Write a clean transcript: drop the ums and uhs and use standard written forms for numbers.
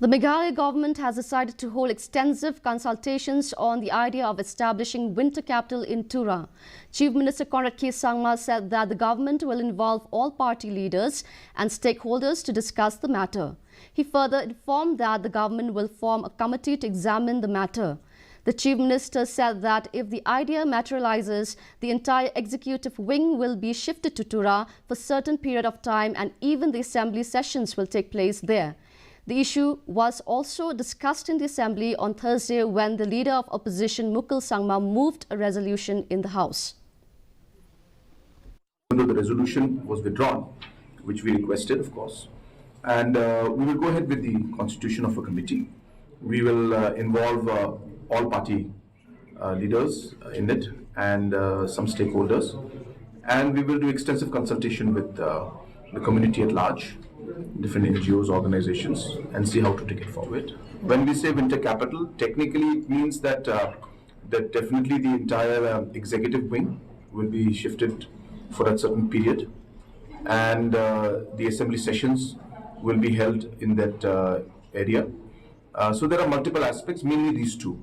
The Meghalaya government has decided to hold extensive consultations on the idea of establishing winter capital in Tura. Chief Minister Conrad K. Sangma said that the government will involve all party leaders and stakeholders to discuss the matter. He further informed that the government will form a committee to examine the matter. The Chief Minister said that if the idea materializes, the entire executive wing will be shifted to Tura for a certain period of time, and even the assembly sessions will take place there. The issue was also discussed in the Assembly on Thursday when the Leader of Opposition Mukul Sangma moved a resolution in the House. Even though the resolution was withdrawn, which we requested, of course, and we will go ahead with the constitution of a committee. We will involve all party leaders in it and some stakeholders, and we will do extensive consultation with the community at large, different NGOs, organizations, and see how to take it forward. When we say winter capital, technically it means that that definitely the entire executive wing will be shifted for a certain period, and the assembly sessions will be held in that area. So there are multiple aspects, mainly these two.